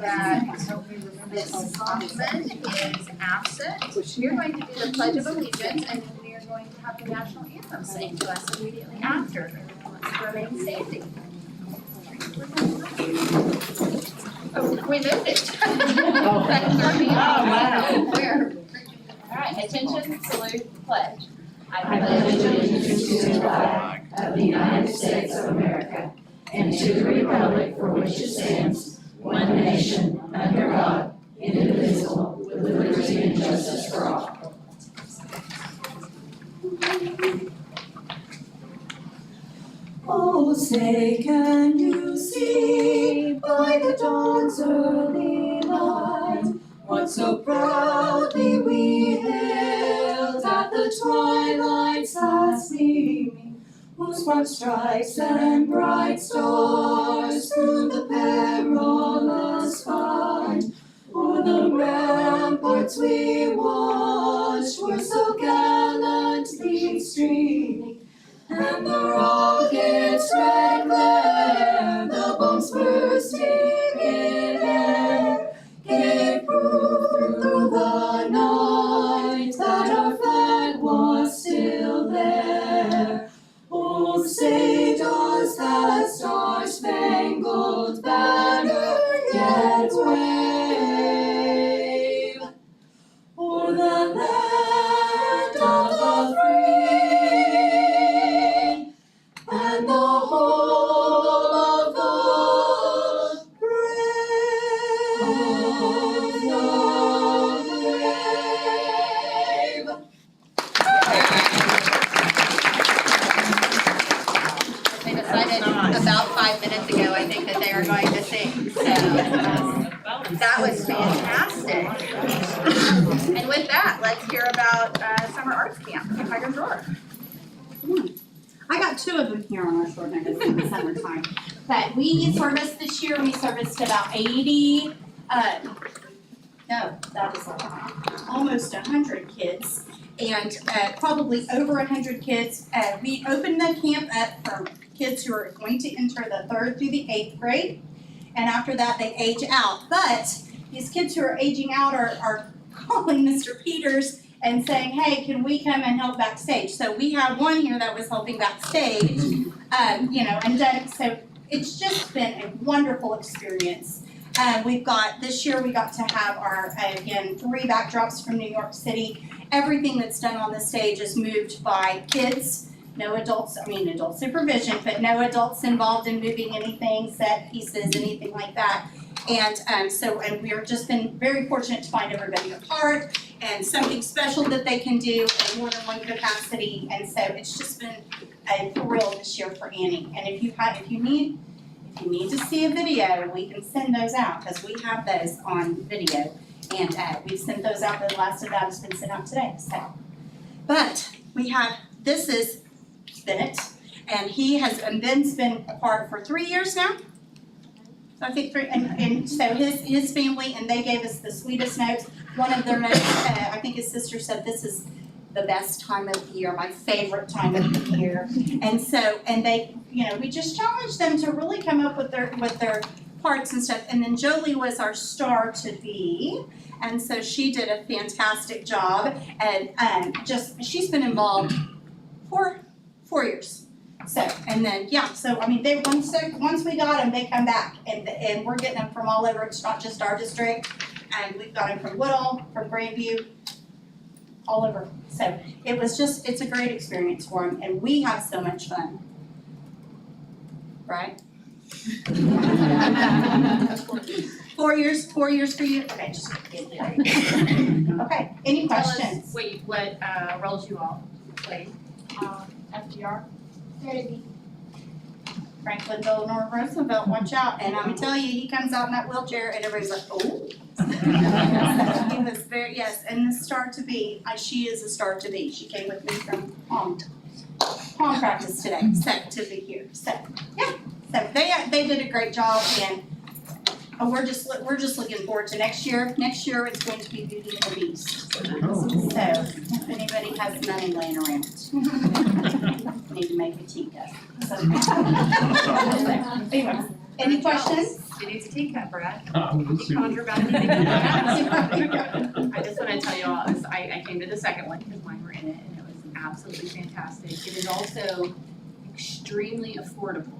that Ms. Hoffman is absent, we're going to do the Pledge of Allegiance, and then we are going to have the national anthem sang to us immediately after. If everyone wants to remain standing. Oh, we moved it. Oh, wow. Where? All right, attention, salute, pledge. I pledge allegiance to the flag of the United States of America and to the republic for which it stands, one nation, under God, indivisible, with liberty and justice for all. Oh, say can you see by the dawn's early light what so proudly we hailed at the twilight's last gleaming, whose broad stripes and bright stars through the perilous fight o'er the ramparts we watched were so gallantly streaming. And the rockets' red glare, the bombs bursting in air, gave proof through the night that our flag was still there. Oh, say does that star-spangled banner yet wave o'er the land of the free and the whole of the brave, They decided about 5 minutes ago, I think, that they are going to sing, so that was fantastic. And with that, let's hear about Summer Arts Camp in Tiger Drawer. I got two of them here on our short notice in the summertime. But we serviced this year, we serviced about 80, no, that is a lie, almost 100 kids. And probably over 100 kids. We opened the camp up for kids who are going to enter the 3rd through the 8th grade. And after that, they age out. But these kids who are aging out are calling Mr. Peters and saying, hey, can we come and help backstage? So we have one here that was helping backstage, and done, so it's just been a wonderful experience. This year we got to have our, again, 3 backdrops from New York City. Everything that's done on the stage is moved by kids. No adult supervision, but no adults involved in moving anything, set pieces, anything like that. And we've just been very fortunate to find everybody a part and something special that they can do in more than one capacity. And so it's just been a thrill this year for Annie. And if you need to see a video, we can send those out because we have those on video. And we've sent those out. The last of that has been sent out today. So, but this is Bennett, and he has Ben's been a part for 3 years now. So I think 3, and so his family, and they gave us the sweetest notes. One of their notes, I think his sister said, this is the best time of the year, my favorite time of the year. And so, and they, we just challenged them to really come up with their parts and stuff. And then Jolie was our star to be, and so she did a fantastic job. And she's been involved for 4 years. So, and then, they once we got them, they come back, and we're getting them from all over. It's not just our district, and we've got them from Woodall, from Grandview, all over. So it's a great experience for them, and we have so much fun. Right? 4 years for you? Okay, just kidding. Okay, any questions? Wait, what roles you all played? FDR? Franklin Delano Roosevelt, watch out. And I'm gonna tell you, he comes out in that wheelchair and everybody's like, oh. He was yes, and the star to be, she is a star to be. She came with me from pom practice today, so to be here. So, yeah, so they did a great job, and we're just looking forward to next year. Next year it's going to be Beauty and the Beast. So if anybody has money laying around, need to make a tea cup. So, anyway, any questions? Who needs a teacup, Brad? We'll You see. conjure about anything. I just wanna tell you all, I came to the second one because mine were in it and it was absolutely fantastic. It is also extremely affordable.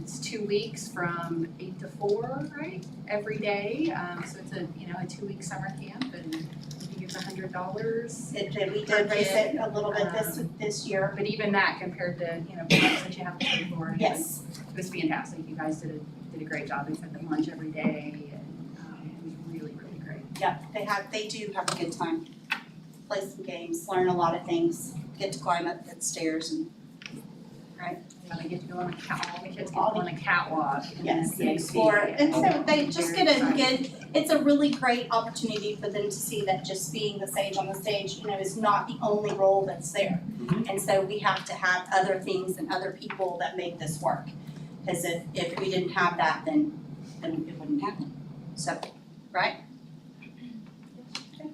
It's 2 weeks from 8 to 4, right? Every day. So it's a 2-week summer camp and I think it's $100. We did raise it a little bit this year. But even that compared to, products that you have to pay for. Yes. It was fantastic. You guys did a great job. They sent them lunch every day and it was really, really great. Yeah, they do have a good time. Play some games, learn a lot of things, get to climb up the stairs and, And they get to go on a all the kids get to go All the- on a catwalk and yes, see explore. And so they just Very get a exciting. good, it's a really great opportunity for them to see that just being the sage on the stage, is not the only role that's there. And so we have to have other things and other people that make this work. Because if we didn't have that, then it wouldn't happen. So, right?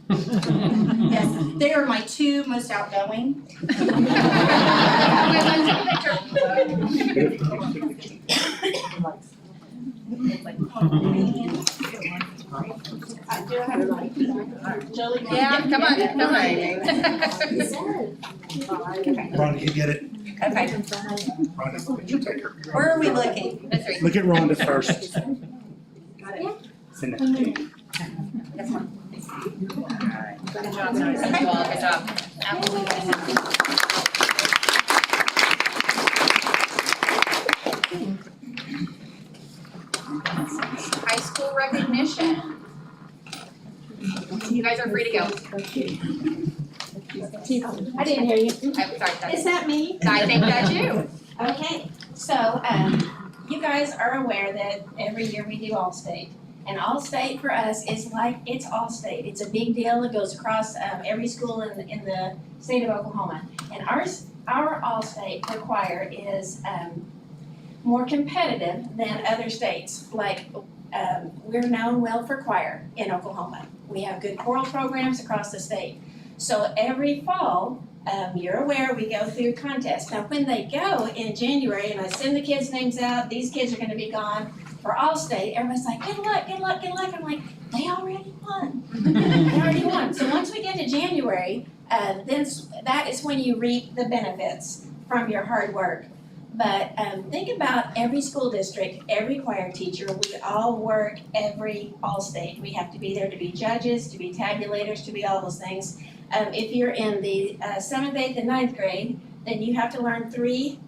Yes, they are my two most outgoing. Jolie, Yeah, come on. Rhonda, you get it? Okay, Rhonda, would you take her? where are we looking? that's right. Look at Rhonda first. Got it. Send it. That's fine. Good job, guys. Good job. Absolutely. High school recognition. You guys are free to go. I didn't hear you. I'm sorry, Is that me? I think that's you. Okay, so, you guys are aware that every year we do All-State. And All-State for us is like, it's All-State. It's a big deal. It goes across, every school in the state of Oklahoma. And our All-State for choir is, more competitive than other states. Like, we're known well for choir in Oklahoma. We have good choral programs across the state. So every fall, you're aware, we go through contests. Now, when they go in January and I send the kids' names out, these kids are gonna be gone for All-State, everyone's like, good luck, good luck, good luck. I'm like, they already won. They already won. So once we get to January, then that is when you reap the benefits from your hard work. But think about every school district, every choir teacher, we all work every All-State. We have to be there to be judges, to be tabulators, to be all those things. If you're in the 7th, 8th, and 9th grade, then you have to learn 3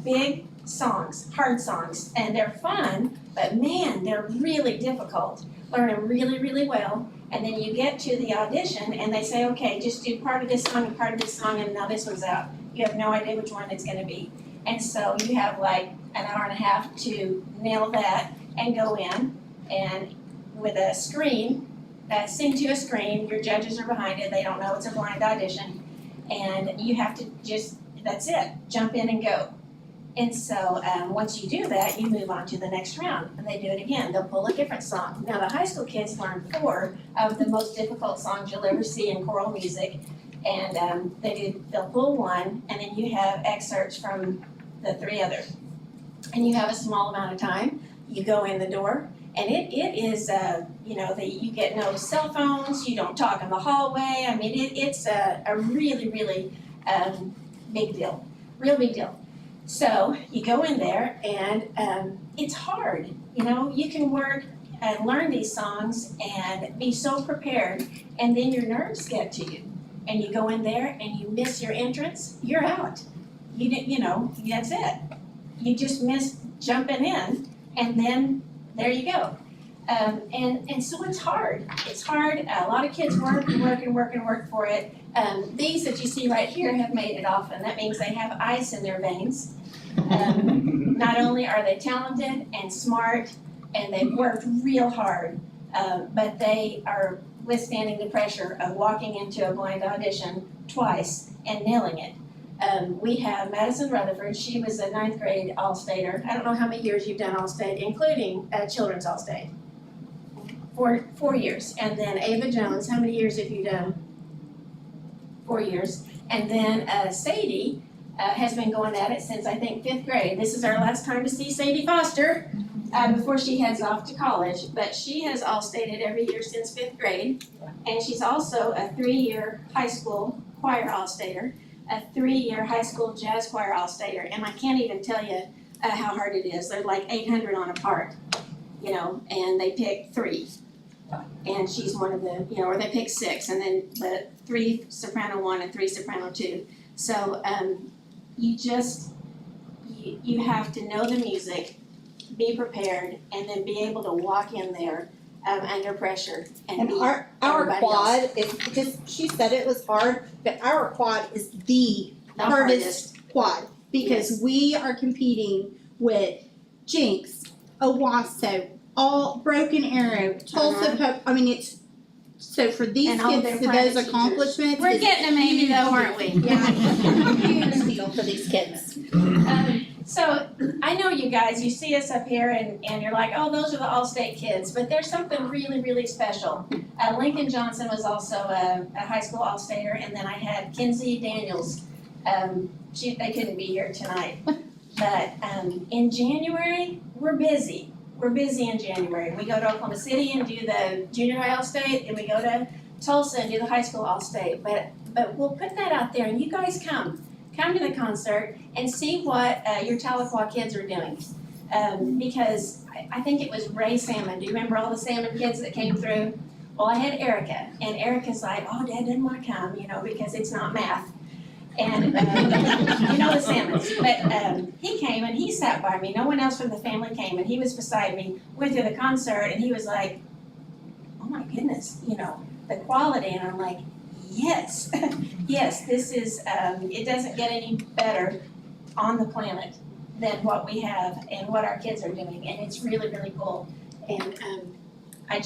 big songs, hard songs. And they're fun, but man, they're really difficult. Learn them really, really well. And then you get to the audition and they say, okay, just do part of this song and part of this song and now this one's out. You have no idea which one it's gonna be. And so you have like an hour and a half to nail that and go in and with a screen, sing to a screen, your judges are behind it, they don't know it's a blind audition. And you have to just, that's it, jump in and go. And so once you do that, you move on to the next round and they do it again. They'll pull a different song. Now the high school kids learn 4 of the most difficult songs you'll ever see in choral music. And they'll pull one and then you have excerpts from the 3 others. And you have a small amount of time. You go in the door and it is, you get no cell phones, you don't talk in the hallway. I mean, it's a really, really big deal, real big deal. So you go in there and it's hard, you can work and learn these songs and be so prepared and then your nerves get to you. And you go in there and you miss your entrance, you're out. You didn't, that's it. You just missed jumping in and then there you go. And so it's hard. It's hard. A lot of kids work for it. These that you see right here have made it often. That means they have ice in their veins. Not only are they talented and smart and they've worked real hard, but they are withstanding the pressure of walking into a blind audition twice and nailing it. We have Madison Rutherford, she was a 9th grade All-Stater. I don't know how many years you've done All-State, including Children's All-State. 4 years. And then Ava Jones, how many years have you done? 4 years. And then Sadie has been going at it since I think 5th grade. This is our last time to see Sadie Foster. before she heads off to college, but she has all-stated every year since 5th grade. And she's also a 3-year high school choir all-stater, a 3-year high school jazz choir all-stater, and I can't even tell you how hard it is. They're like 800 on a part, and they pick 3. And she's one of the, or they pick 6, and then the 3 soprano 1 and 3 soprano 2. So you have to know the music, be prepared, and then be able to walk in there under pressure and And be our everybody quad is just, she said it was hard, but our quad is the the hardest quad. Because Yes. we are competing with Jinx, Owasso, all Broken Arrow, Tulsa Pope, I mean, it's, so for these And all kids, their to private those teachers. accomplishments. We're is getting them, Amy, though, aren't we? Yeah, huge deal for these kids. So I know you guys, you see us up here and you're like, oh, those are the All-State kids, but there's something really, really special. Lincoln Johnson was also a high school All-Stater, and then I had Kinsey Daniels. They couldn't be here tonight. But in January, we're busy. We're busy in January. We go to Oklahoma City and do the junior high All-State, and we go to Tulsa and do the high school All-State. But we'll put that out there, and you guys come to the concert and see what your Tahlequah kids are doing. Because I think it was Ray Salmon. Do you remember all the Salmon kids that came through? Well, I had Erica, and Erica's like, oh, Dad didn't want to come, because it's not math. And the Salmons. But he came and he sat by me. No one else from the family came, and he was beside me. Went through the concert, and he was like, oh my goodness, the quality. And I'm like, yes, yes, this is, it doesn't get any better on the planet than what we have and what our kids are doing, and it's really, really cool. And I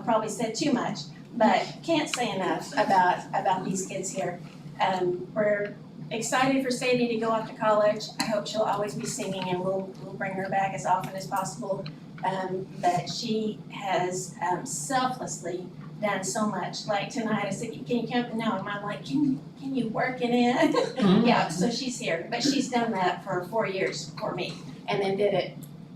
probably said too much, but can't say enough about these kids here. We're excited for Sadie to go off to college. I hope she'll always be singing, and we'll bring her back as often as possible. But she has selflessly done so much. Like tonight, I said, can you come? No, and I'm like, can you work it in? Yeah, so she's here. But she's done that for 4 years for me, and then did it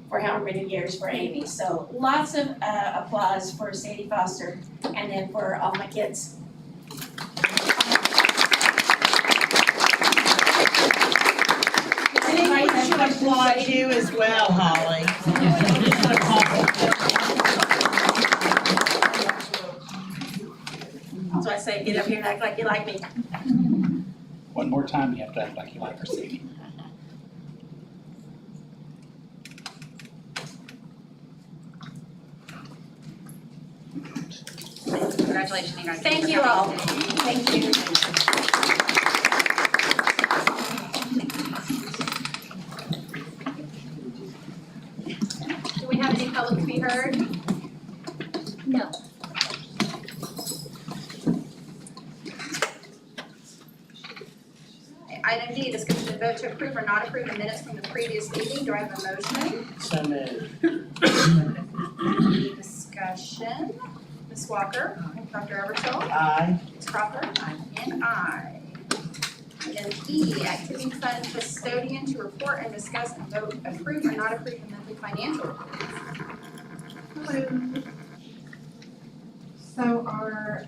for however many years for Amy. So lots of applause for Sadie Foster, and then for all my kids. We should applaud you as well, Holly. So I say, get up here and act like you like me. One more time, you have to act like you like her singing. Congratulations, you guys. Thank you all. Thank you. Do we have any public to be heard? No. Item D, discussion and vote to approve or not approve the minutes from the previous meeting. Do I have a motion? So moved. Any discussion? Ms. Walker? Dr. Eversole? Aye. Ms. Crawford? And I. Item E, activity fund custodian to report and discuss and vote approve or not approve the monthly financial report. So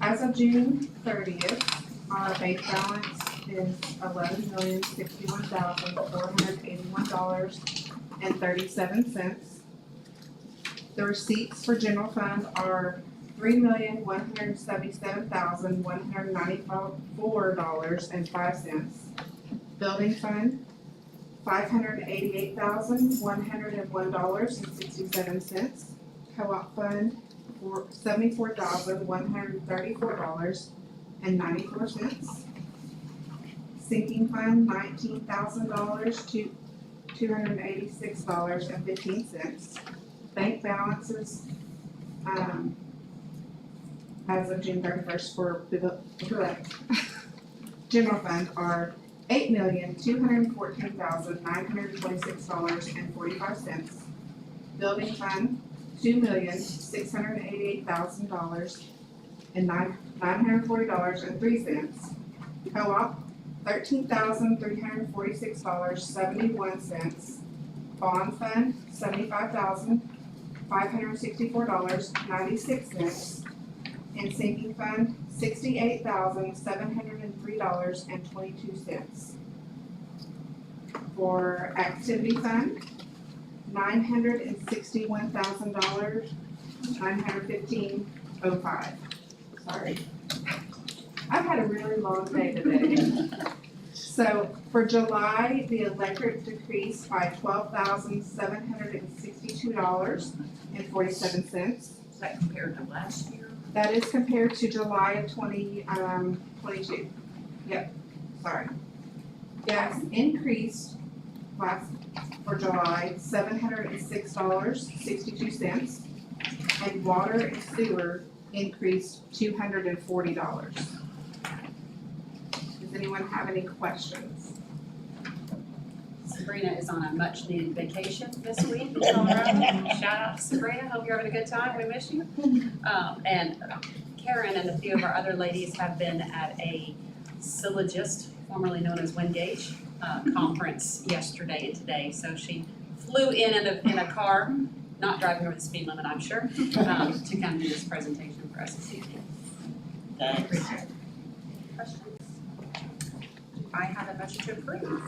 as of June 30th, our base balance is $11,061,481.37. The receipts for general fund are $3,177,194.05. Building fund, $588,101.67. Co-op fund, for $74,134.94. Sinking fund, $19,000 to $286.15. Bank balances, as of June 31st for the general fund are $8,214,926.45. Building fund, $2,688,000 and $940.03. Co-op, $13,346.71. Bond fund, $75,564.96. And sinking fund, $68,703.22. For activity fund, $915,05. Sorry. I've had a really long day today. So for July, the electric decreased by $12,762.47. Is that compared to last year? That is compared to July of 2022. Yep, sorry. Gas increased for July, $706.62. And water and sewer increased $240. Does anyone have any questions? Sabrina is on a much needed vacation this week in Colorado. Shout out to Sabrina, hope you're having a good time, we miss you. And Karen and a few of our other ladies have been at a syllogist, formerly known as Wingate, conference yesterday and today. So she flew in a car, not driving over the speed limit, I'm sure, to come do this presentation for us this evening. Thanks. Questions? I have a motion to approve.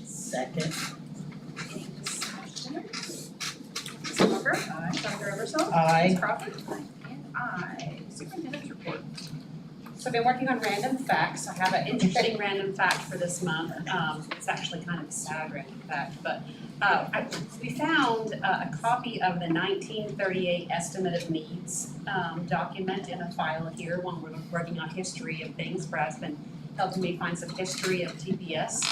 Second. Any discussion? Ms. Walker? Aye. Dr. Eversole? Aye. Ms. Crawford? And aye. Superintendent's report. So I've been working on random facts. I have an interesting random fact for this month. It's actually kind of a sad random fact, but we found a copy of the 1938 Estimate of Needs document in a file here when we're working on history of things. Brad's been helping me find some history of TPS.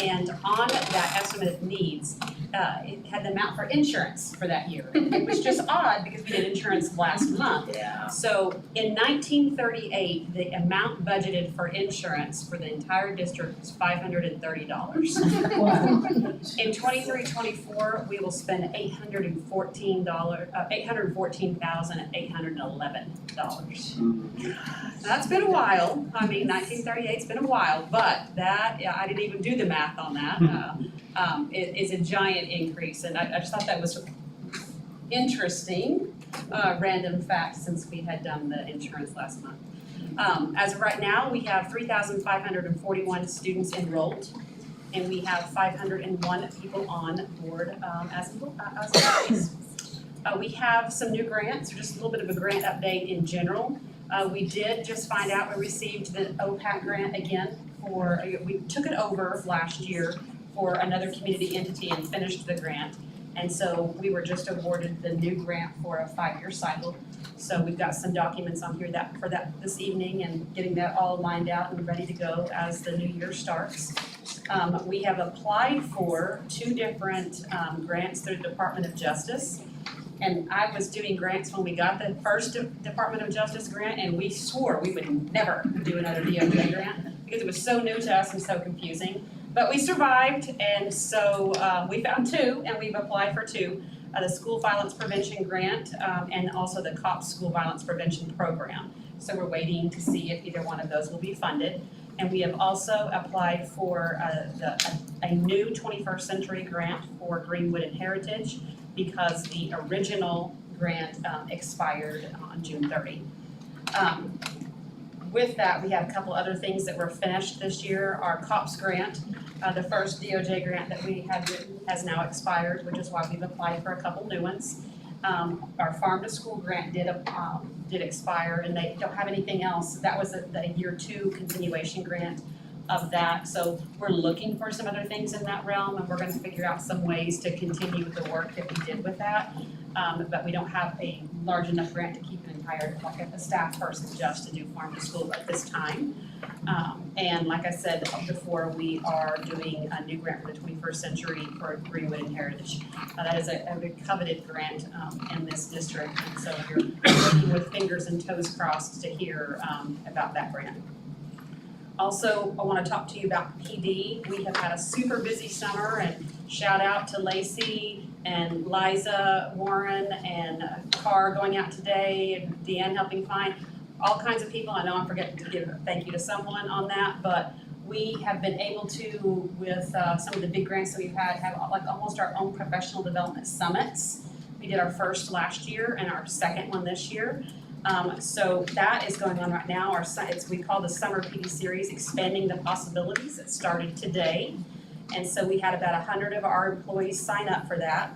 And on that estimate of needs, it had the amount for insurance for that year. It was just odd because we did insurance last month. Yeah. So in 1938, the amount budgeted for insurance for the entire district was $530. In 23-24, we will spend $814,811. That's been a while. I mean, 1938's been a while, but that, I didn't even do the math on that. It is a giant increase, and I just thought that was interesting, random fact since we had done the insurance last month. As of right now, we have 3,541 students enrolled, and we have 501 people on board as employees. We have some new grants, just a little bit of a grant update in general. We did just find out we received the OPAC grant again we took it over last year for another community entity and finished the grant. And so we were just awarded the new grant for a 5-year cycle. So we've got some documents on here for that this evening and getting that all lined out and ready to go as the new year starts. We have applied for 2 different grants through the Department of Justice. And I was doing grants when we got the first Department of Justice grant, and we swore we would never do another DOJ grant because it was so new to us and so confusing. But we survived, and so we found 2, and we've applied for 2. The School Violence Prevention Grant and also the COPS School Violence Prevention Program. So we're waiting to see if either one of those will be funded. And we have also applied for a new 21st Century grant for Greenwood and Heritage because the original grant expired on June 30. With that, we have a couple other things that were finished this year. Our COPS grant, the first DOJ grant that we had written has now expired, which is why we've applied for a couple new ones. Our Farm to School grant did expire, and they don't have anything else. That was the year 2 continuation grant of that. So we're looking for some other things in that realm, and we're going to figure out some ways to continue with the work that we did with that. But we don't have a large enough grant to keep an entire, like a staff person just to do Farm to School at this time. And like I said before, we are doing a new grant for the 21st Century for Greenwood and Heritage. That is a coveted grant in this district, and so we're working with fingers and toes crossed to hear about that grant. Also, I want to talk to you about PD. We have had a super busy summer, and shout out to Lacey and Liza Warren and Carr going out today, and Deanne helping find all kinds of people. I know I'm forgetting to give a thank you to someone on that, but We have been able to, with some of the big grants that we've had, have like almost our own professional development summits. We did our first last year and our second one this year. So that is going on right now. We call the Summer PD Series Expanding the Possibilities. It started today. And so we had about 100 of our employees sign up for that.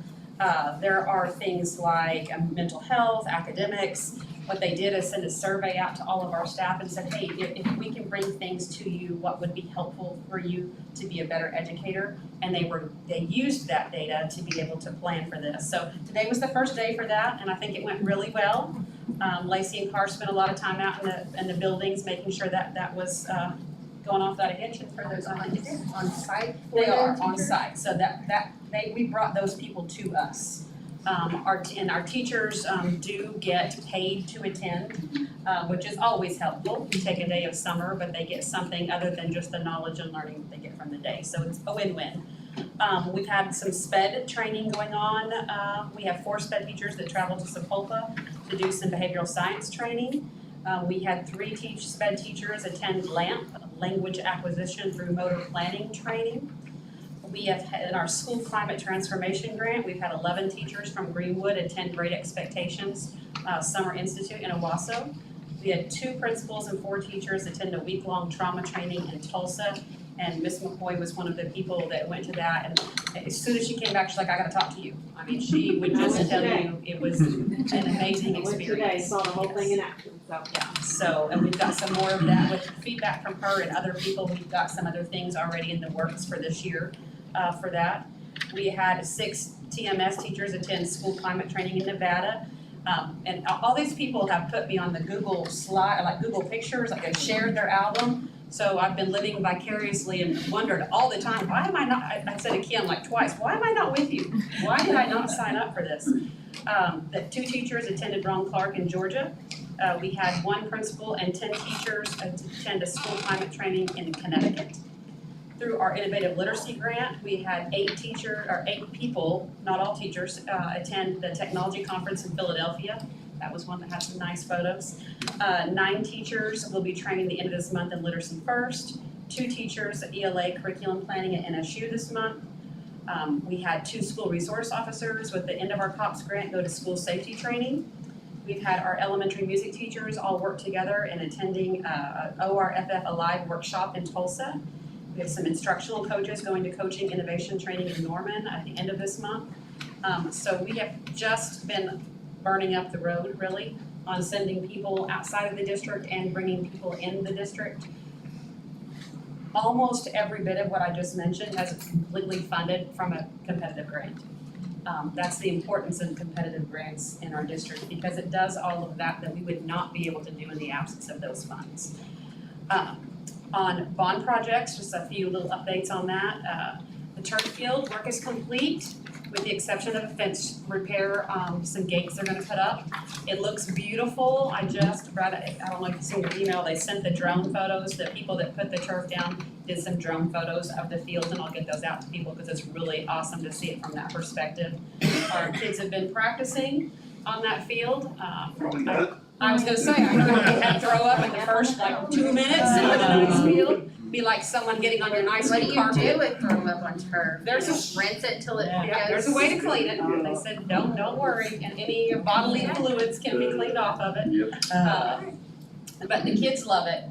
There are things like mental health, academics. What they did is send a survey out to all of our staff and said, hey, if we can bring things to you, what would be helpful for you to be a better educator? And they used that data to be able to plan for this. So today was the first day for that, and I think it went really well. Lacey and Carr spent a lot of time out in the buildings, making sure that was going off without a hitch. And for those On site? they are on site, so we brought those people to us. Our teachers do get paid to attend, which is always helpful. We take a day of summer, but they get something other than just the knowledge and learning that they get from the day, so it's a win-win. We've had some SPED training going on. We have 4 SPED teachers that travel to Sapulpa to do some behavioral science training. We had 3 SPED teachers attend LAMP, language acquisition through motor planning training. We have had in our school climate transformation grant, we've had 11 teachers from Greenwood attend Great Expectations Summer Institute in Owasso. We had 2 principals and 4 teachers attend a week-long trauma training in Tulsa. And Miss McCoy was one of the people that went to that, and as soon as she came back, she's like, I gotta talk to you. I mean, she would just tell you, it was an amazing experience. Went today, saw the whole thing in action, so. Yeah, so, and we've got some more of that with feedback from her and other people. We've got some other things already in the works for this year for that. We had 6 TMS teachers attend school climate training in Nevada. And all these people have put me on the Google slide, like Google pictures, like they shared their album. So I've been living vicariously and wondered all the time, why am I not, I said to Kim like twice, why am I not with you? Why did I not sign up for this? The 2 teachers attended Ron Clark in Georgia. We had 1 principal and 10 teachers attend a school climate training in Connecticut. Through our Innovative Literacy Grant, we had 8 people, not all teachers, attend the technology conference in Philadelphia. That was one that had some nice photos. 9 teachers will be training the end of this month in Literacy First. 2 teachers at ELA curriculum planning at NSU this month. We had 2 school resource officers with the end of our COPS grant go to school safety training. We've had our elementary music teachers all work together in attending ORFF Alive workshop in Tulsa. We have some instructional coaches going to coaching innovation training in Norman at the end of this month. So we have just been burning up the road really on sending people outside of the district and bringing people in the district. Almost every bit of what I just mentioned has completely funded from a competitive grant. That's the importance of competitive grants in our district because it does all of that we would not be able to do in the absence of those funds. On bond projects, just a few little updates on that. The turf field work is complete with the exception of a fence repair, some gates they're gonna put up. It looks beautiful. I just read, I don't know if you've seen the email, they sent the drone photos, the people that put the turf down did some drone photos of the field and I'll get those out to people because it's really awesome to see it from that perspective. Our kids have been practicing on that field. I was gonna say, I had to throw up in the first like 2 minutes in the nice field. Be like someone getting on your nice What new do you carpet. do with throwing up on turf? There's a- Just rinse it till it goes. Yeah, there's a way to clean it. They said, don't worry, and any bodily fluids can be cleaned off of it. But the kids love it.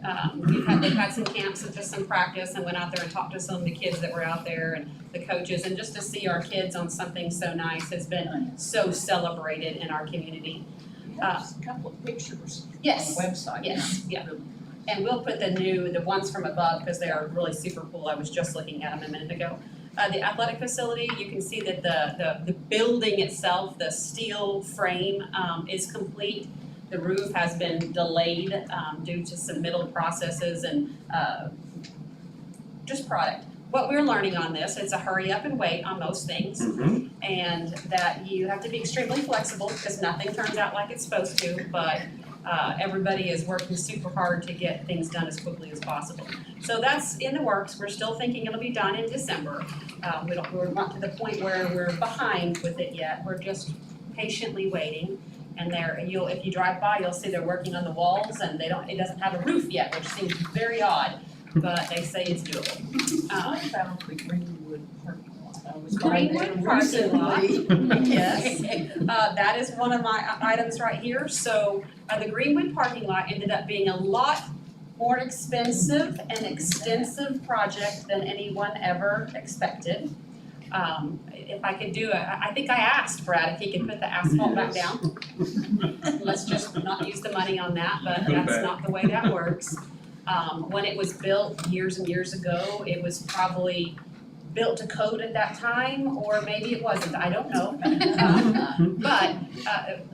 They've had some camps and just some practice and went out there and talked to some of the kids that were out there and the coaches. And just to see our kids on something so nice has been so celebrated in our community. A couple of pictures on the Yes, website. yes, yeah. And we'll put the ones from above because they are really super cool. I was just looking at them a minute ago. The athletic facility, you can see that the building itself, the steel frame is complete. The roof has been delayed due to some middle processes and just product. What we're learning on this, it's a hurry up and wait on most things. And that you have to be extremely flexible because nothing turns out like it's supposed to, but everybody is working super hard to get things done as quickly as possible. So that's in the works. We're still thinking it'll be done in December. We're not to the point where we're behind with it yet. We're just patiently waiting. And if you drive by, you'll see they're working on the walls and it doesn't have a roof yet, which seems very odd. but they say it's doable. I found the Greenwood parking lot. I was by there Greenwood parking lot. recently. Yes, that is one of my items right here. So the Greenwood parking lot ended up being a lot more expensive and extensive project than anyone ever expected. If I could do it, I think I asked Brad if he could put the asphalt back down. Let's just not use the money on that, but that's not the way that works. When it was built years and years ago, it was probably built to code at that time, or maybe it wasn't, I don't know. But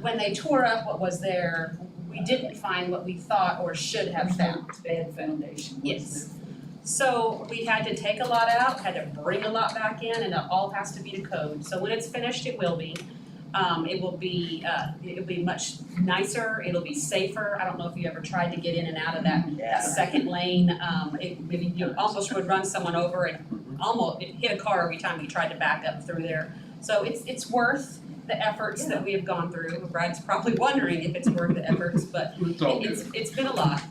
when they tore up what was there, we didn't find what we thought or should have found. Bad foundation. Yes. So we had to take a lot out, had to bring a lot back in, and it all has to be to code. So when it's finished, it will be. It'll be much nicer, it'll be safer. I don't know if you ever tried to get in and out of that second lane. Maybe you almost would run someone over and almost hit a car every time you tried to back up through there. So it's worth the efforts that we have gone through. Brad's probably wondering if it's worth the efforts, but it's been a lot.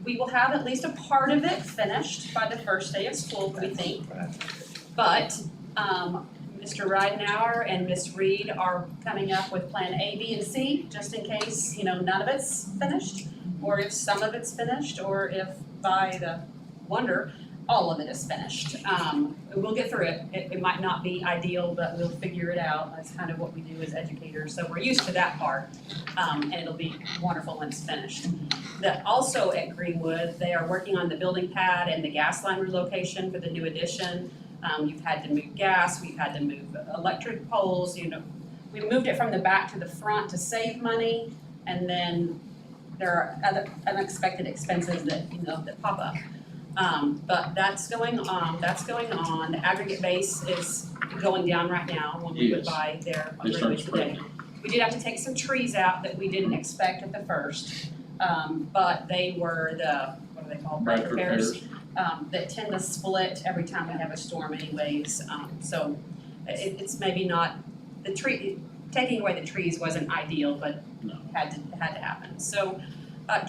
We will have at least a part of it finished by the first day of school, we think. But Mr. Ridenhour and Ms. Reed are coming up with plan A, B, and C, just in case, none of it's finished, or if some of it's finished, or if by the wonder, all of it is finished. We'll get through it. It might not be ideal, but we'll figure it out. That's kind of what we do as educators, so we're used to that part, and it'll be wonderful when it's finished. Also at Greenwood, they are working on the building pad and the gas line relocation for the new addition. You've had to move gas, we've had to move electric poles, we moved it from the back to the front to save money, and then there are other unexpected expenses that pop up. But that's going on. The aggregate base is going down right now when we would buy there on Greenwood today. We did have to take some trees out that we didn't expect at the first, but they were what are they called, bud repairs? That tend to split every time we have a storm anyways, so it's maybe not, taking away the trees wasn't ideal, but had to happen. So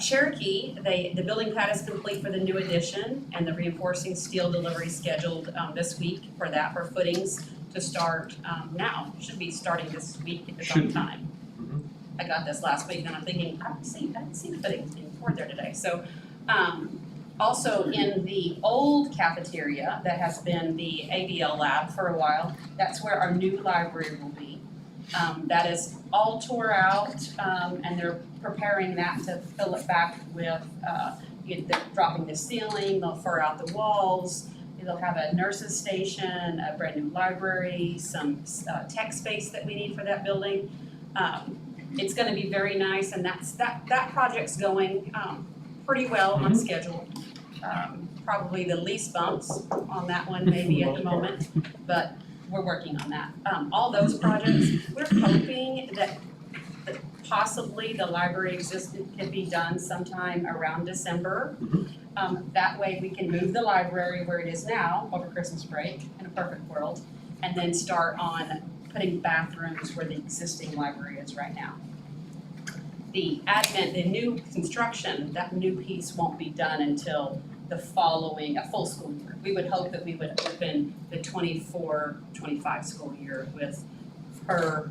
Cherokee, the building pad is complete for the new addition, and the reinforcing steel delivery scheduled this week for footings to start now. Should be starting this week if it's on time. I got this last week and I'm thinking, I haven't seen footings being poured there today. So also in the old cafeteria that has been the ABL lab for a while, that's where our new library will be. That is all tore out, and they're preparing that to fill it back with, they're dropping the ceiling, they'll fur out the walls, they'll have a nurse's station, a brand new library, some tech space that we need for that building. It's gonna be very nice, and that project's going pretty well on schedule. Probably the least bumps on that one maybe at the moment, but we're working on that. All those projects, we're hoping that possibly the library can be done sometime around December. That way we can move the library where it is now over Christmas break in a perfect world, and then start on putting bathrooms where the existing library is right now. The new construction, that new piece won't be done until the following, a full school year. We would hope that we would open the 24-25 school year with her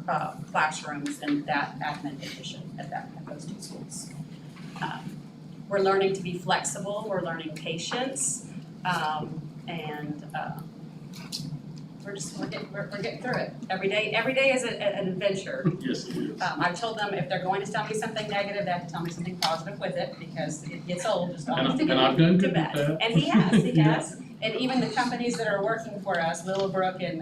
classrooms and that admin addition at those two schools. We're learning to be flexible, we're learning patience, and we're getting through it. Every day is an adventure. Yes, it is. I've told them if they're going to tell me something negative, they have to tell me something positive with it, because it gets old just always to And I've done get good bad. with that. And he has. And even the companies that are working for us, Willowbrook and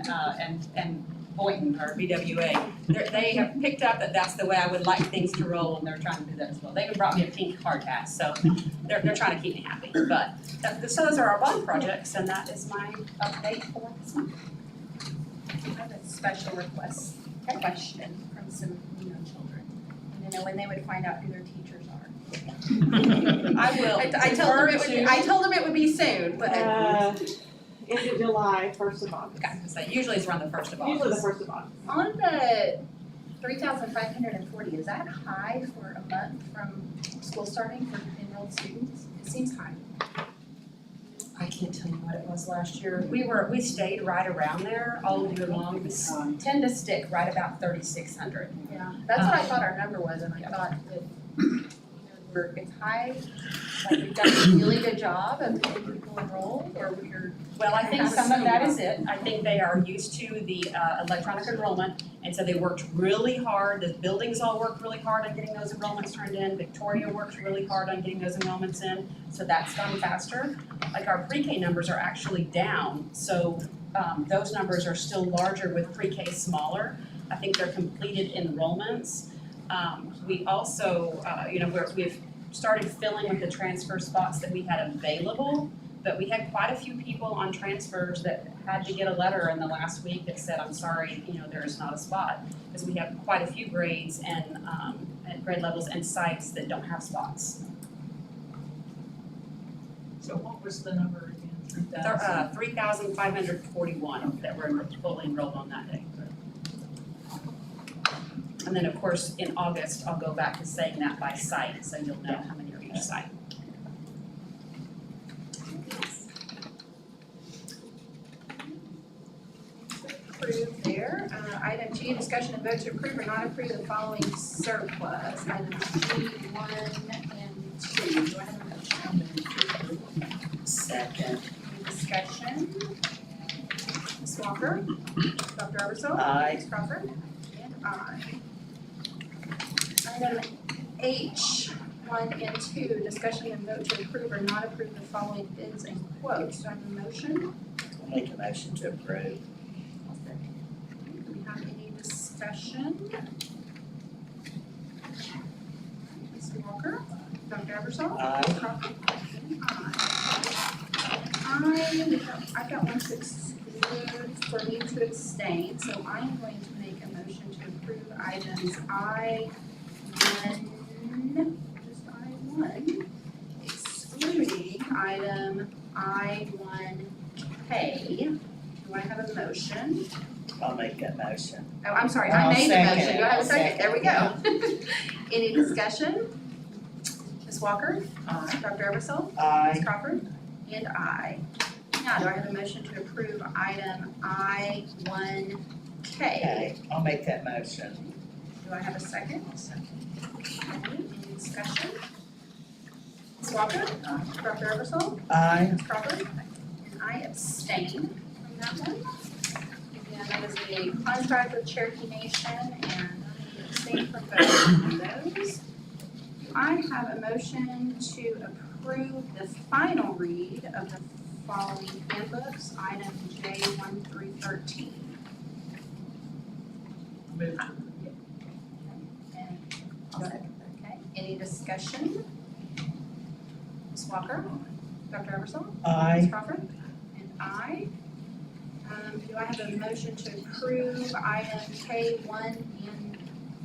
Boynton or BWA, they have picked up that that's the way I would like things to roll, and they're trying to do that as well. They even brought me a pink hard hat, so they're trying to keep me happy. But so those are our bond projects, and that is my update for this month. I have a special request, a question from some children. And to know when they would find out who their teachers are. I will. I told them it would be soon, but. End of July, 1st of August. Okay, so usually it's around the 1st of August. Usually the 1st of August. On the 3,540, is that high for a month from school starting for enrolled students? seems high. I can't tell you what it was last year. We stayed right around there all year long. We tend to stick right about 3,600. Yeah, that's what I thought our number was, and I thought that, it's high, like we've done a really good job of getting people enrolled, or we're. Well, I think some of that is it. I think they are used to the electronic enrollment, and so they worked really hard. The buildings all worked really hard on getting those enrollments turned in. Victoria worked really hard on getting those enrollments in, so that's gone faster. Like our pre-K numbers are actually down, so those numbers are still larger with pre-K smaller. I think they're completed enrollments. We also, we've started filling with the transfer spots that we had available, but we had quite a few people on transfers that had to get a letter in the last week that said, I'm sorry, there is not a spot. Because we have quite a few grades and grade levels and sites that don't have spots. So what was the number again? 3,000? 3,541 that were fully enrolled on that day. And then, of course, in August, I'll go back to saying that by site, so you'll know how many are each site. Approved there. Item G, discussion and vote to approve or not approve the following surplus. Items G, 1 and 2. Do I have a motion? Second. Any discussion? Ms. Walker? Dr. Eversole? Aye. Ms. Crawford? And aye. Item H, 1 and 2, discussion and vote to approve or not approve the following bids and quotes. Do I have a motion? I'll make a motion to approve. Do we have any discussion? Mr. Walker? Dr. Eversole? Aye. Ms. Crawford? And I've got one to exclude for me to abstain, so I'm going to make a motion to approve items I-1, excluding item I-1K. Do I have a motion? I'll make that motion. Oh, I'm sorry, I I'll made the second motion, it. do I have a I'll second? There we second go. Any discussion? Ms. Walker? Dr. Eversole? Aye. Ms. Crawford? And I. Now, do I have a motion to approve item I-1K? Okay, I'll make that motion. Do I have a second? Any discussion? Ms. Walker? Dr. Eversole? Aye. Ms. Crawford? And I abstain from that one. Again, that is a contract with Cherokee Nation, and I abstain from voting on those. Do I have a motion to approve the final read of the following handbooks, item J 1 through 13? Move to And okay, any discussion? Ms. Walker? Dr. Eversole? Ms. Aye. Crawford? And I. Do I have a motion to approve item K1 and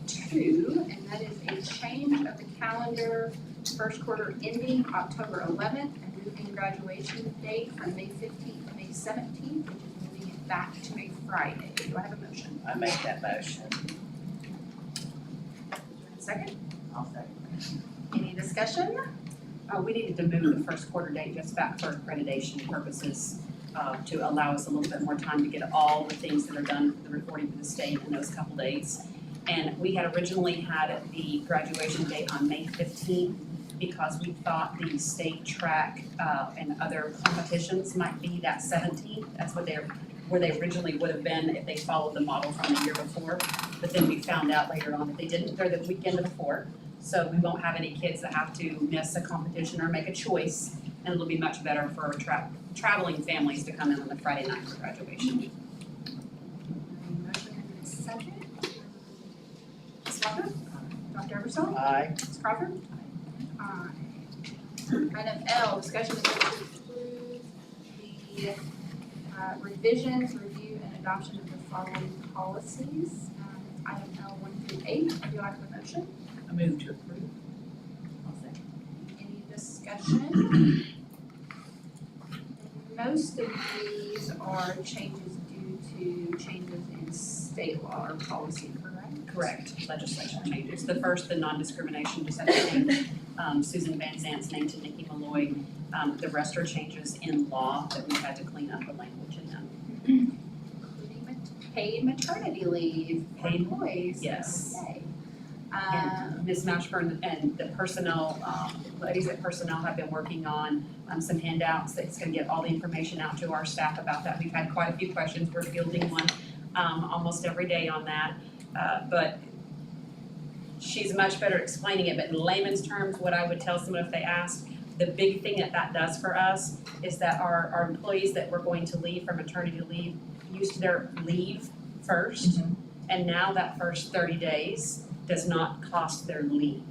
2? And that is a change of the calendar, first quarter ending October 11th and moving graduation date from May 15th to May 17th, which is moving it back to a Friday. Do I have a motion? I make that motion. Second? I'll second. Any discussion? We needed to move the first quarter date just back for accreditation purposes, to allow us a little bit more time to get all the things that are done for the reporting for the state in those couple days. And we had originally had the graduation date on May 15th because we thought the state track and other competitions might be that 17th. That's where they originally would have been if they followed the model from the year before. But then we found out later on that they didn't, they're the weekend before. So we won't have any kids that have to miss a competition or make a choice. And it'll be much better for traveling families to come in on the Friday night for graduation. Motion and a second. Ms. Walker? Dr. Eversole? Aye. Ms. Crawford? Aye. Item L, discussion and vote to approve the revisions, review, and adoption of the following policies. Item L 1 through 8. Would you like a motion? I move to approve. Any discussion? Most of these are changes due to changes in state law or policy, correct? Correct, legislation changes. The first, the non-discrimination, just have to Susan Van Zant's name to Nikki Malloy. The rest are changes in law that we had to clean up the language in them. Including paid maternity leave for Paid- employees. yes. Okay. And Ms. Mashburn and the personnel, ladies at personnel have been working on some handouts that's gonna get all the information out to our staff about that. We've had quite a few questions, we're fielding one almost every day on that. But she's much better explaining it, but in layman's terms, what I would tell someone if they ask, the big thing that does for us is that our employees that were going to leave for maternity leave used their leave first. And now that first 30 days does not cost their leave.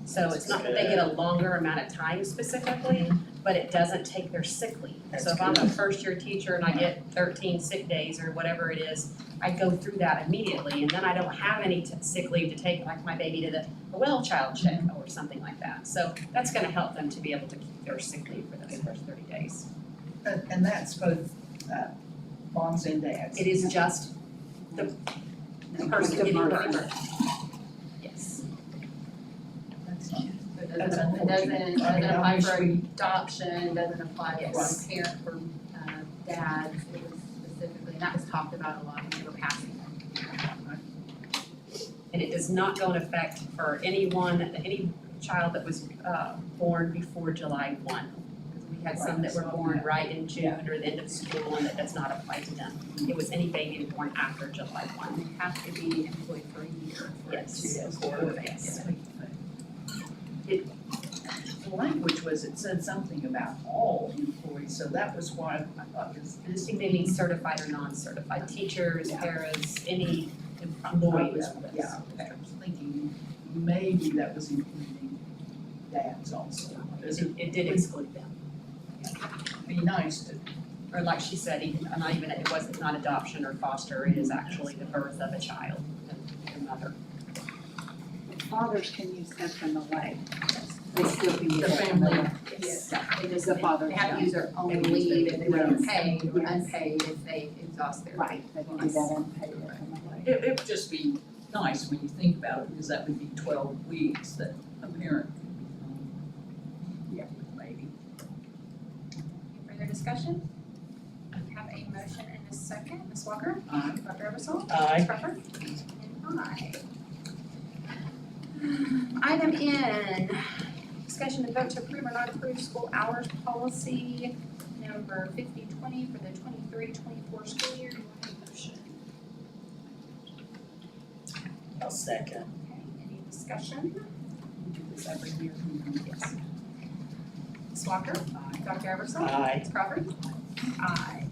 So it's not that they get a longer amount of time specifically, but it doesn't take their sick leave. So if I'm a first year teacher and I get 13 sick days or whatever it is, I go through that immediately and then I don't have any sick leave to take like my baby to the well child check or something like that. So that's gonna help them to be able to keep their sick leave for those first 30 days. And that's both, moms and dads. It is just the person The getting birth. birth. Yes. That's It That's doesn't, it unfortunate. doesn't, I mean, doesn't I apply wish for we- adoption, doesn't apply for Yes. parent, for dads, it was specifically, and that was talked about a lot when we were passing. And it does not go in effect for anyone, any child that was born before July 1. Because we had some that were born right in June or the end of school and that does not apply to them. It was any baby born after July 1. You have to be employed for a year for it Yes. to Before, yes. The language was, it said something about all employees, so that was why I thought, is I this? think they mean certified or non-certified, teachers, Yeah. paras, any I employee was, of this. yeah, I was thinking maybe that was including dads also. It did exclude them. Be nice to, Or like she said, even, not even, it wasn't not adoption or foster, it is actually the birth of a child, the mother. Fathers can use FMLA. They still can use The FMLA. family. Yes. It is the father. They have to use their own They use leave their- if they're Yes. paid or Yes. unpaid if they exhaust their leave. Right, they can do that unpaid FMLA. it would just be nice when you think about it, because that would be 12 weeks that a parent could be home. Maybe. Any further discussion? We have a motion and a second, Ms. Walker? Aye. Dr. Eversole? Aye. Ms. Crawford? And aye. Item N, discussion and vote to approve or not approve school hours policy number 5020 for the 23-24 school year. Do I have a motion? I'll second. Okay, any discussion? We do this every year. Yes. Ms. Walker? Dr. Eversole? Aye. Ms. Crawford? Aye.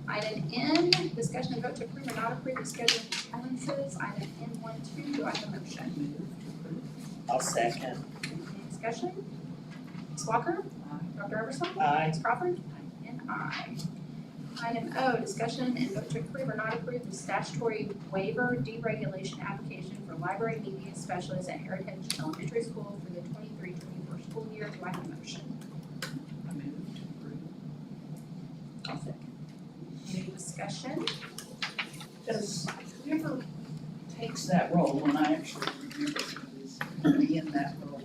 Item N, discussion and vote to approve or not approve the schedule of attendances. Item N12, do I have a motion? I'll second. Any discussion? Ms. Walker? Dr. Eversole? Aye. Ms. Crawford? And aye. Item O, discussion and vote to approve or not approve the statutory waiver deregulation application for library media specialist at Heritage Elementary School for the 23-24 school year. Do I have a motion? I move to approve. I'll second. Any discussion? Does whoever takes that role, and I actually remember who was in that role,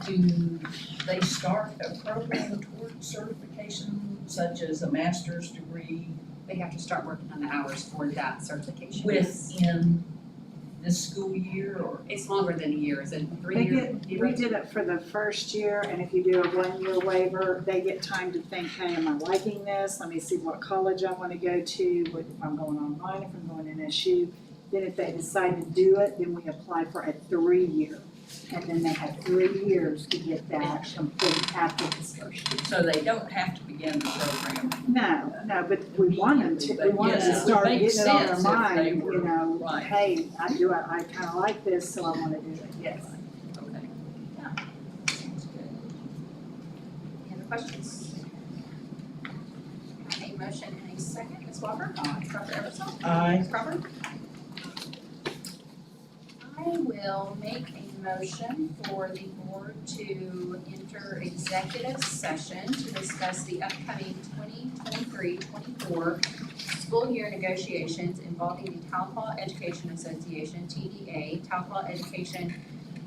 do they start a program toward certification such as a master's degree They have to start working on the hours for that certification. Yes. within this school year, or? It's longer than a year, is it They 3 years? get, we did it for the first year, and if you do a 1-year waiver, they get time to think, hey, am I liking this? Let me see what college I wanna go to, what, if I'm going online, if I'm going NSU. Then if they decide to do it, then we apply for a 3-year. And then they have 3 years to get that complete after this first year. So they don't have to begin the program. No, but we want them to, we want them to Yes, it would start make getting it on their sense if they mind, were- you know, right. hey, I kinda like this, so I wanna do it, yes. Okay. Sounds good. Any other questions? A motion and a second, Ms. Walker? Dr. Eversole? Aye. Ms. Crawford? I will make a motion for the board to enter executive session to discuss the upcoming 2023-24 school year negotiations involving the Taupo Education Association, TDA, Taupo Education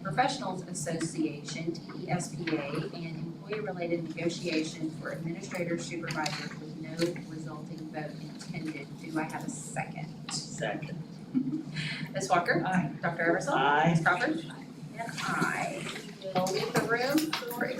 Professionals Association, TPSBA, and employee-related negotiation for administrators, supervisors with no resulting vote intended. Do I have a second? Second. Ms. Walker? Aye. Dr. Eversole? Aye. Ms. Crawford? And I will leave the room for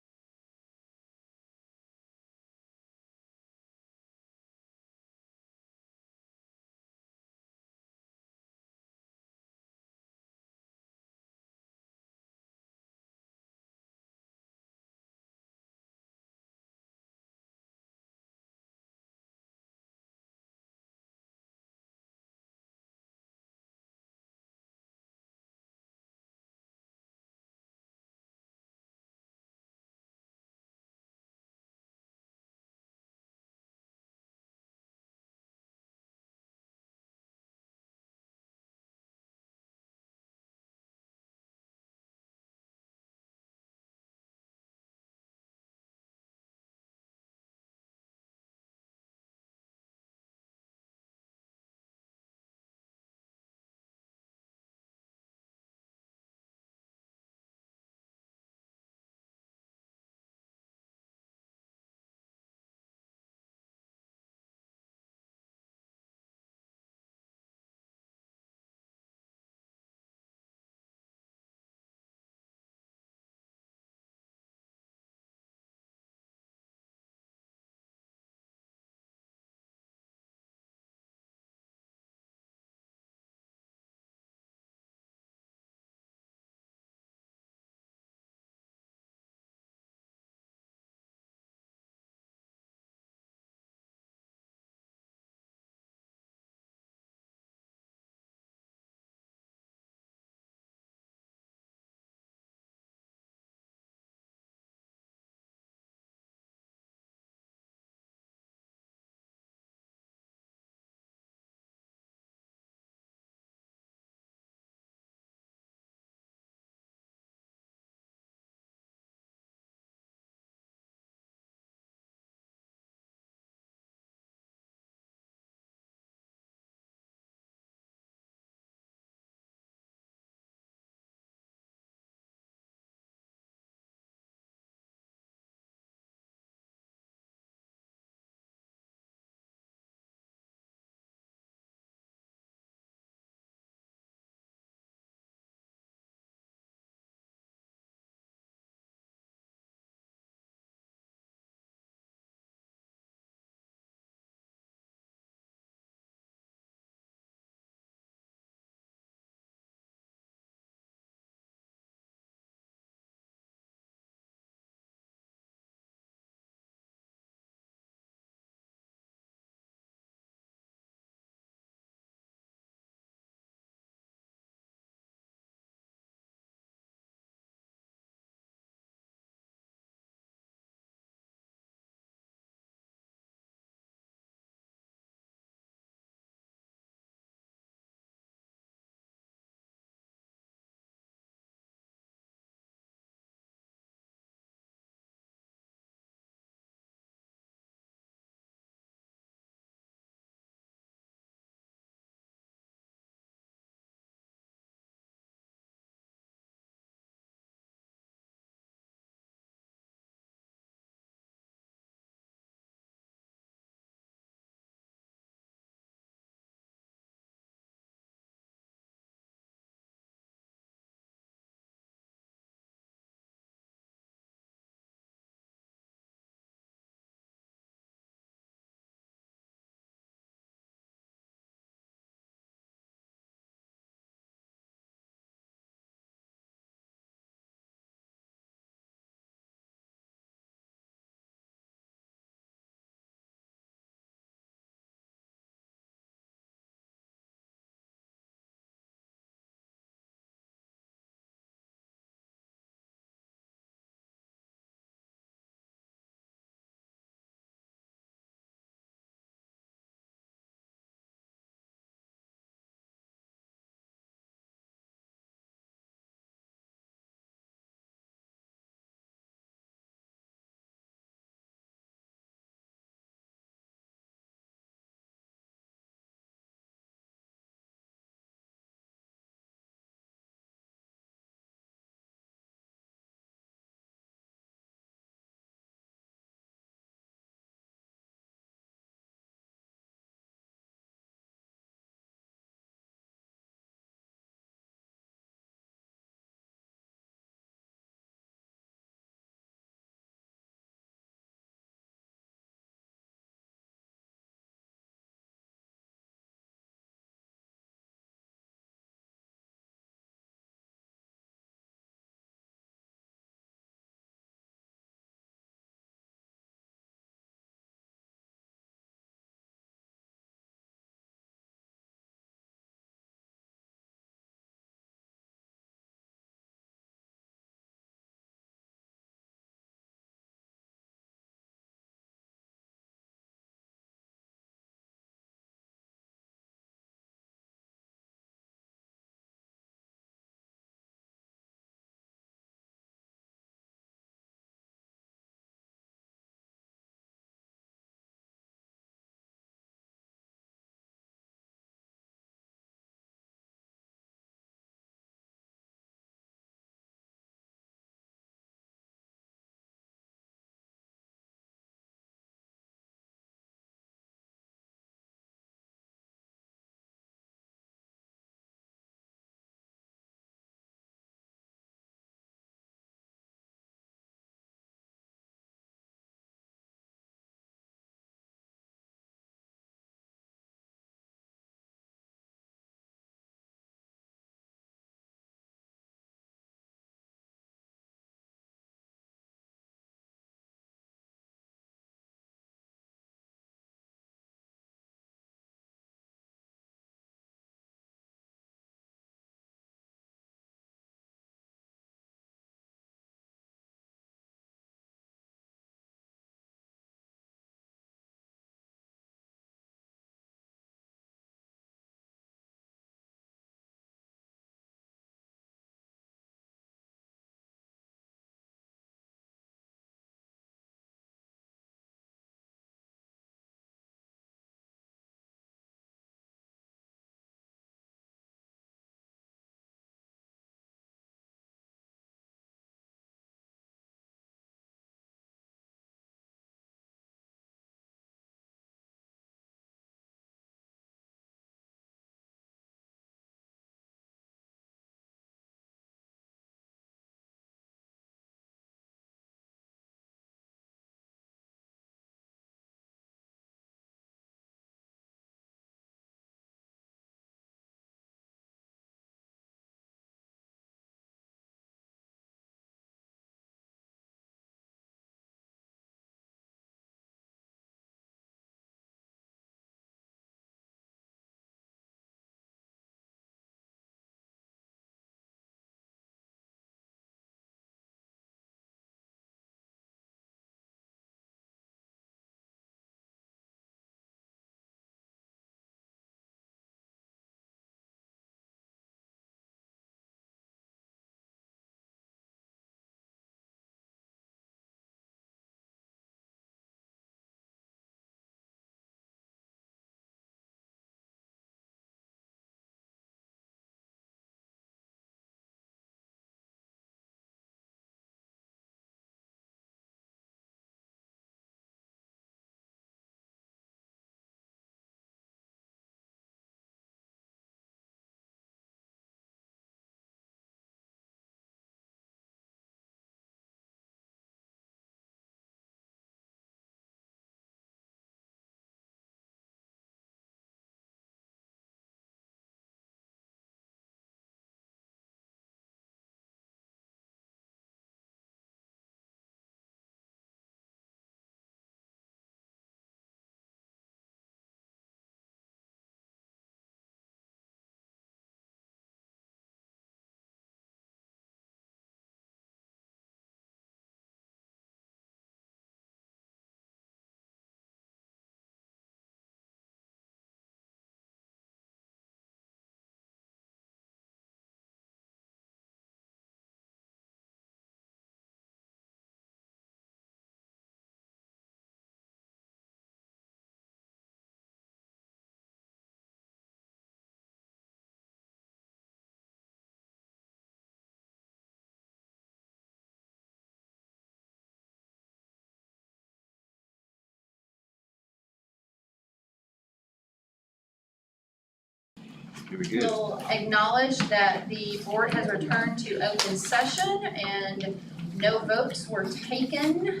Very good. We'll acknowledge that the board has returned to open session and no votes were taken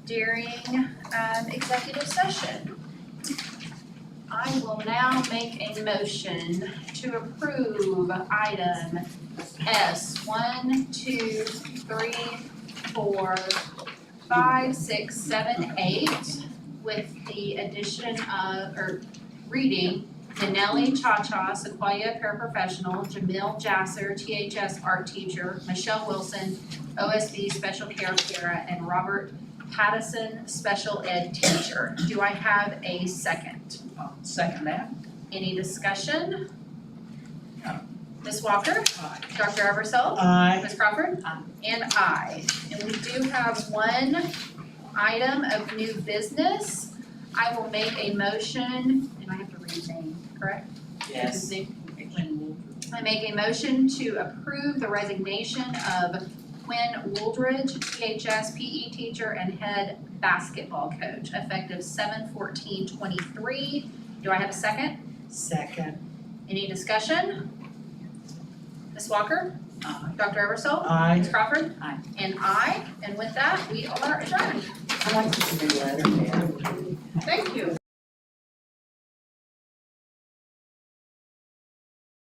during executive session. I will now make a motion to approve item S 1, 2, 3, 4, 5, 6, 7, 8 with the addition of, or reading Nanelli Cha-Cha, Sequoia paraprofessional, Jamil Jasser, THS art teacher, Michelle Wilson, OSB special care para, and Robert Pattison, special ed teacher. Do I have a second? I'll second that. Any discussion? No. Ms. Walker? Aye. Dr. Eversole? Aye. Ms. Crawford? Aye. And I. And we do have one item of new business. I will make a motion, and I have to read his name, correct? Yes. His name? I make a motion to approve the resignation of Quinn Wooldridge, THS PE teacher and head basketball coach, effective 7/14/23. Do I have a second? Second. Any discussion? Ms. Walker? Aye. Dr. Eversole? Aye. Ms. Crawford? Aye. And I, and with that, we are adjourned. I like this new letter, man. Thank you.